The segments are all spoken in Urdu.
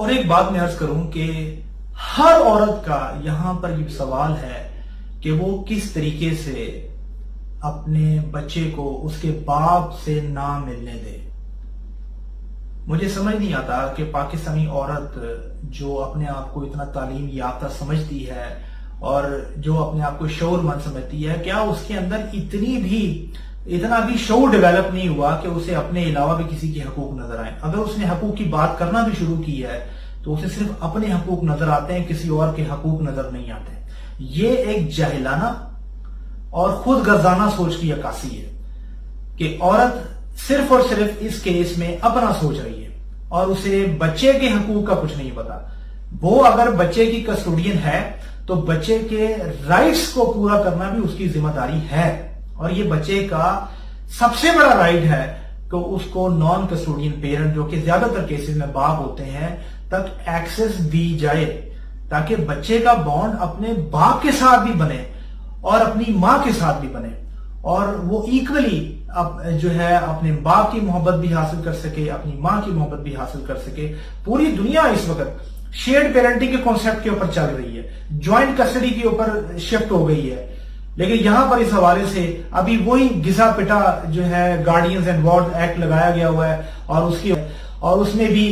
اور ایک بات میں عرض کروں کہ ہر عورت کا یہاں پر یہ سوال ہے کہ وہ کس طریقے سے اپنے بچے کو اس کے باپ سے نہ ملنے دے۔ مجھے سمجھ نہیں آتا کہ پاکستانی عورت جو اپنے آپ کو اتنا تعلیم یافتہ سمجھتی ہے اور جو اپنے آپ کو شعور مند سمجھتی ہے، کیا اس کے اندر اتنا بھی شعور ڈیولپ نہیں ہوا کہ اسے اپنے علاوہ بھی کسی کے حقوق نظر آئیں؟ اگر اس نے حقوق کی بات کرنا بھی شروع کی ہے تو اسے صرف اپنے حقوق نظر آتے ہیں، کسی اور کے حقوق نظر نہیں آتے۔ یہ ایک جاہلانہ اور خود غرضانہ سوچ کی عکاسی ہے کہ عورت صرف اور صرف اس کیس میں اپنا سوچ رہی ہے اور اسے بچے کے حقوق کا کچھ نہیں پتا۔ وہ اگر بچے کی کسٹوڈین ہے تو بچے کے رائٹس کو پورا کرنا بھی اس کی ذمہ داری ہے، اور یہ بچے کا سب سے بڑا رائٹ ہے کہ اس کو نان کسٹوڈین پیرنٹ، جو کہ زیادہ تر کیسز میں باپ ہوتے ہیں، تک ایکسس دی جائے تاکہ بچے کا بانڈ اپنے باپ کے ساتھ بھی بنے اور اپنی ماں کے ساتھ بھی بنے، اور وہ ایکولی جو ہے اپنے باپ کی محبت بھی حاصل کر سکے، اپنی ماں کی محبت بھی حاصل کر سکے۔ پوری دنیا اس وقت شیئرڈ پیرنٹنگ کے کانسیپٹ کے اوپر چل رہی ہے، جوائنٹ کسٹڈی کے اوپر شفٹ ہو گئی ہے، لیکن یہاں پر اس حوالے سے ابھی وہی گھسا پٹا جو ہے گارڈینز اینڈ وارڈ ایکٹ لگایا گیا ہوا ہے، اور اس میں بھی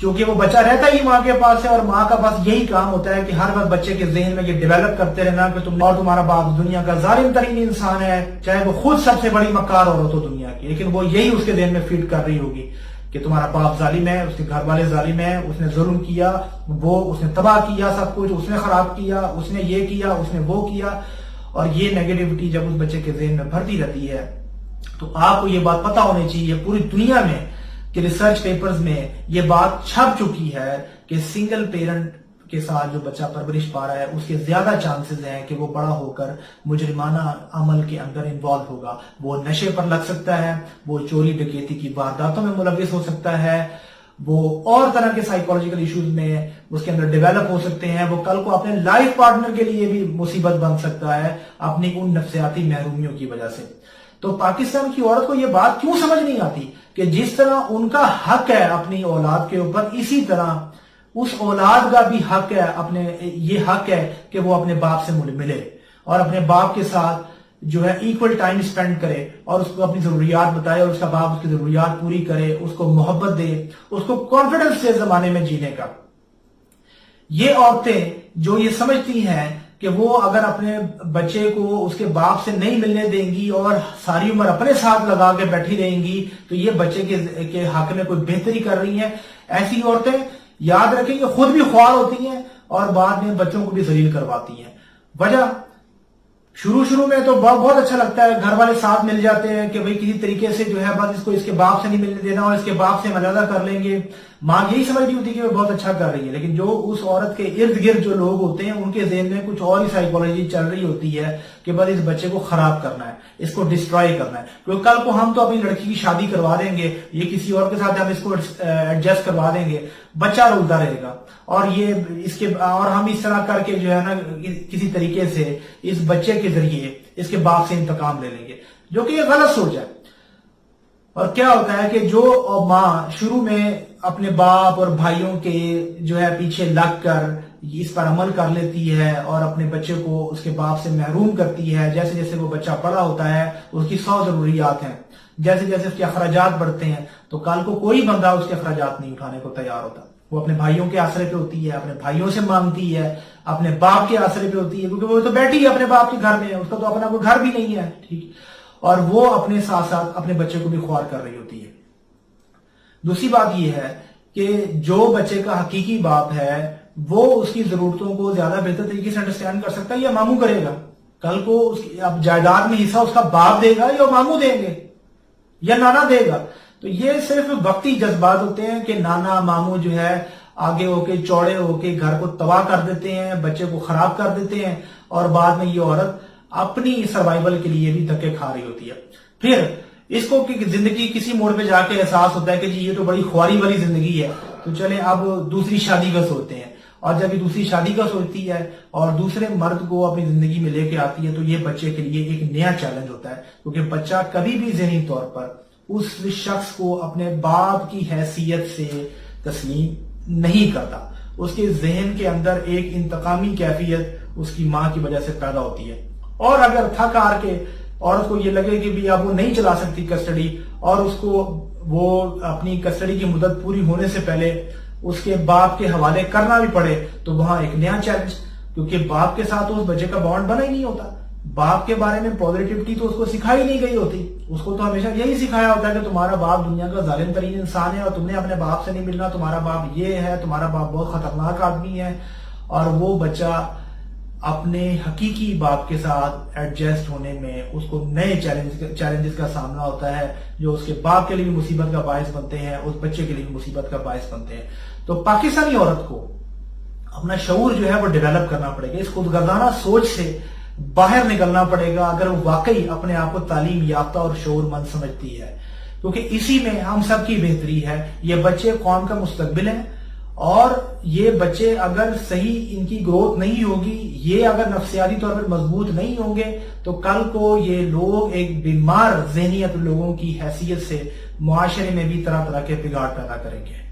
چونکہ وہ بچہ رہتا ہی ماں کے پاس ہے، اور ماں کا پاس یہی کام ہوتا ہے کہ ہر وقت بچے کے ذہن میں یہ ڈیولپ کرتے رہنا کہ تمہارا باپ دنیا کا ظالم ترین انسان ہے، چاہے وہ خود سب سے بڑی مکار عورت ہو دنیا کی، لیکن وہ یہی اس کے ذہن میں فیڈ کر رہی ہوگی کہ تمہارا باپ ظالم ہے، اس کے گھر والے ظالم ہیں، اس نے ظلم کیا، اس نے تباہ کیا سب کچھ، اس نے خراب کیا، اس نے یہ کیا، اس نے وہ کیا۔ اور یہ نیگیٹیوٹی جب اس بچے کے ذہن میں بھرتی رہتی ہے تو آپ کو یہ بات پتا ہونی چاہیے پوری دنیا میں کہ ریسرچ پیپرز میں یہ بات چھپ چکی ہے کہ سنگل پیرنٹ کے ساتھ جو بچہ پرورش پا رہا ہے اس کے زیادہ چانسز ہیں کہ وہ بڑا ہو کر مجرمانہ عمل کے اندر انوالو ہوگا۔ وہ نشے پر لگ سکتا ہے، وہ چوری ڈکیتی کی وارداتوں میں ملوث ہو سکتا ہے، وہ اور طرح کے سائیکولوجیکل ایشوز میں اس کے اندر ڈیولپ ہو سکتے ہیں، وہ کل کو اپنے لائف پارٹنر کے لیے بھی مصیبت بن سکتا ہے اپنی ان نفسیاتی محرومیوں کی وجہ سے۔ تو پاکستان کی عورت کو یہ بات کیوں سمجھ نہیں آتی کہ جس طرح ان کا حق ہے اپنی اولاد کے اوپر، اسی طرح اس اولاد کا بھی حق ہے، یہ حق ہے کہ وہ اپنے باپ سے ملے اور اپنے باپ کے ساتھ جو ہے ایکول ٹائم سپینڈ کرے اور اس کو اپنی ضروریات بتائے اور اس کا باپ اس کی ضروریات پوری کرے، اس کو محبت دے، اس کو کانفیڈنس دے زمانے میں جینے کا۔ یہ عورتیں جو یہ سمجھتی ہیں کہ وہ اگر اپنے بچے کو اس کے باپ سے نہیں ملنے دیں گی اور ساری عمر اپنے ساتھ لگا کے بیٹھی رہیں گی تو یہ بچے کے حق میں کوئی بہتری کر رہی ہیں، ایسی عورتیں یاد رکھیں کہ خود بھی خوار ہوتی ہیں اور بعد میں بچوں کو بھی ذلیل کرواتی ہیں۔ وجہ شروع میں تو بہت اچھا لگتا ہے، گھر والے ساتھ مل جاتے ہیں کہ بھئی کسی طریقے سے جو ہے بس اس کو اس کے باپ سے نہیں ملنے دینا اور اس کے باپ سے ملادہ کر لیں گے۔ ماں یہی سمجھ رہی ہوتی ہے کہ وہ بہت اچھا کر رہی ہے، لیکن جو اس عورت کے ارد گرد جو لوگ ہوتے ہیں ان کے ذہن میں کچھ اور ہی سائیکولوجی چل رہی ہوتی ہے کہ بس اس بچے کو خراب کرنا ہے، اس کو ڈسٹرائے کرنا ہے، کیونکہ کل کو ہم تو اپنی لڑکی کی شادی کروا دیں گے، یہ کسی اور کے ساتھ ہم اس کو ایڈجسٹ کروا دیں گے، بچہ رولتا رہے گا، اور ہم اس طرح کر کے جو ہے نا کسی طریقے سے اس بچے کے ذریعے اس کے باپ سے انتقام لے لیں گے، جو کہ یہ غلط سوچ ہے۔ اور کیا ہوتا ہے کہ جو ماں شروع میں اپنے باپ اور بھائیوں کے جو ہے پیچھے لگ کر اس پر عمل کر لیتی ہے اور اپنے بچے کو اس کے باپ سے محروم کرتی ہے، جیسے جیسے وہ بچہ بڑا ہوتا ہے اس کی 100 ضروریات ہیں، جیسے جیسے اس کے اخراجات بڑھتے ہیں تو کل کو کوئی بندہ اس کے اخراجات نہیں اٹھانے کو تیار ہوتا، وہ اپنے بھائیوں کے آسرے پہ ہوتی ہے، اپنے بھائیوں سے مانگتی ہے، اپنے باپ کے آسرے پہ ہوتی ہے، کیونکہ وہ تو بیٹھی ہے اپنے باپ کے گھر میں، اس کا تو اپنا کوئی گھر بھی نہیں ہے، ٹھیک، اور وہ اپنے ساتھ ساتھ اپنے بچے کو بھی خوار کر رہی ہوتی ہے۔ دوسری بات یہ ہے کہ جو بچے کا حقیقی باپ ہے وہ اس کی ضرورتوں کو زیادہ بہتر طریقے سے انڈرسٹینڈ کر سکتا ہے یا ماموں کرے گا۔ کل کو اب جائیداد میں حصہ اس کا باپ دے گا یا ماموں دیں گے یا نانا دے گا، تو یہ صرف وقتی جذبات ہوتے ہیں کہ نانا ماموں جو ہے آگے ہو کے چوڑے ہو کے گھر کو تباہ کر دیتے ہیں، بچے کو خراب کر دیتے ہیں، اور بعد میں یہ عورت اپنی سروائیول کے لیے بھی دھکے کھا رہی ہوتی ہے۔ پھر اس کو زندگی کسی موڑ پہ جا کے احساس ہوتا ہے کہ جی یہ تو بڑی خواری والی زندگی ہے، تو چلیں اب دوسری شادی کا سوچتے ہیں، اور جب یہ دوسری شادی کا سوچتی ہے اور دوسرے مرد کو اپنی زندگی میں لے کے آتی ہے تو یہ بچے کے لیے ایک نیا چیلنج ہوتا ہے، کیونکہ بچہ کبھی بھی ذہنی طور پر اس شخص کو اپنے باپ کی حیثیت سے تسلیم نہیں کرتا. اس کے ذہن کے اندر ایک انتقامی کیفیت اس کی ماں کی وجہ سے پیدا ہوتی ہے. اور اگر تھک ہار کے عورت کو یہ لگے کہ بھی اب وہ نہیں چلا سکتی کسٹڈی، اور اس کو وہ اپنی کسٹڈی کی مدت پوری ہونے سے پہلے اس کے باپ کے حوالے کرنا بھی پڑے، تو وہاں ایک نیا چیلنج، کیونکہ باپ کے ساتھ اس بچے کا بانڈ بنا ہی نہیں ہوتا. باپ کے بارے میں پازیٹیوٹی تو اس کو سکھائی نہیں گئی ہوتی. اس کو تو ہمیشہ یہی سکھایا ہوتا ہے کہ تمہارا باپ دنیا کا ظالم ترین انسان ہے اور تم نے اپنے باپ سے نہیں ملنا، تمہارا باپ یہ ہے، تمہارا باپ بہت خطرناک آدمی ہے. اور وہ بچہ اپنے حقیقی باپ کے ساتھ ایڈجسٹ ہونے میں اس کو نئے چیلنجز کا سامنا ہوتا ہے، جو اس کے باپ کے لیے بھی مصیبت کا باعث بنتے ہیں، اس بچے کے لیے بھی مصیبت کا باعث بنتے ہیں. تو پاکستانی عورت کو اپنا شعور جو ہے وہ ڈیولپ کرنا پڑے گا، اس خودگردانہ سوچ سے باہر نکلنا پڑے گا اگر وہ واقعی اپنے آپ کو تعلیم یافتہ اور شعور مند سمجھتی ہے، کیونکہ اسی میں ہم سب کی بہتری ہے. یہ بچے قوم کا مستقبل ہیں، اور یہ بچے اگر صحیح ان کی گروتھ نہیں ہوگی، یہ اگر نفسیاتی طور پر مضبوط نہیں ہوں گے، تو کل کو یہ لوگ ایک بیمار ذہنیت لوگوں کی حیثیت سے معاشرے میں بھی طرح طرح کے بگاڑ پیدا کریں گے.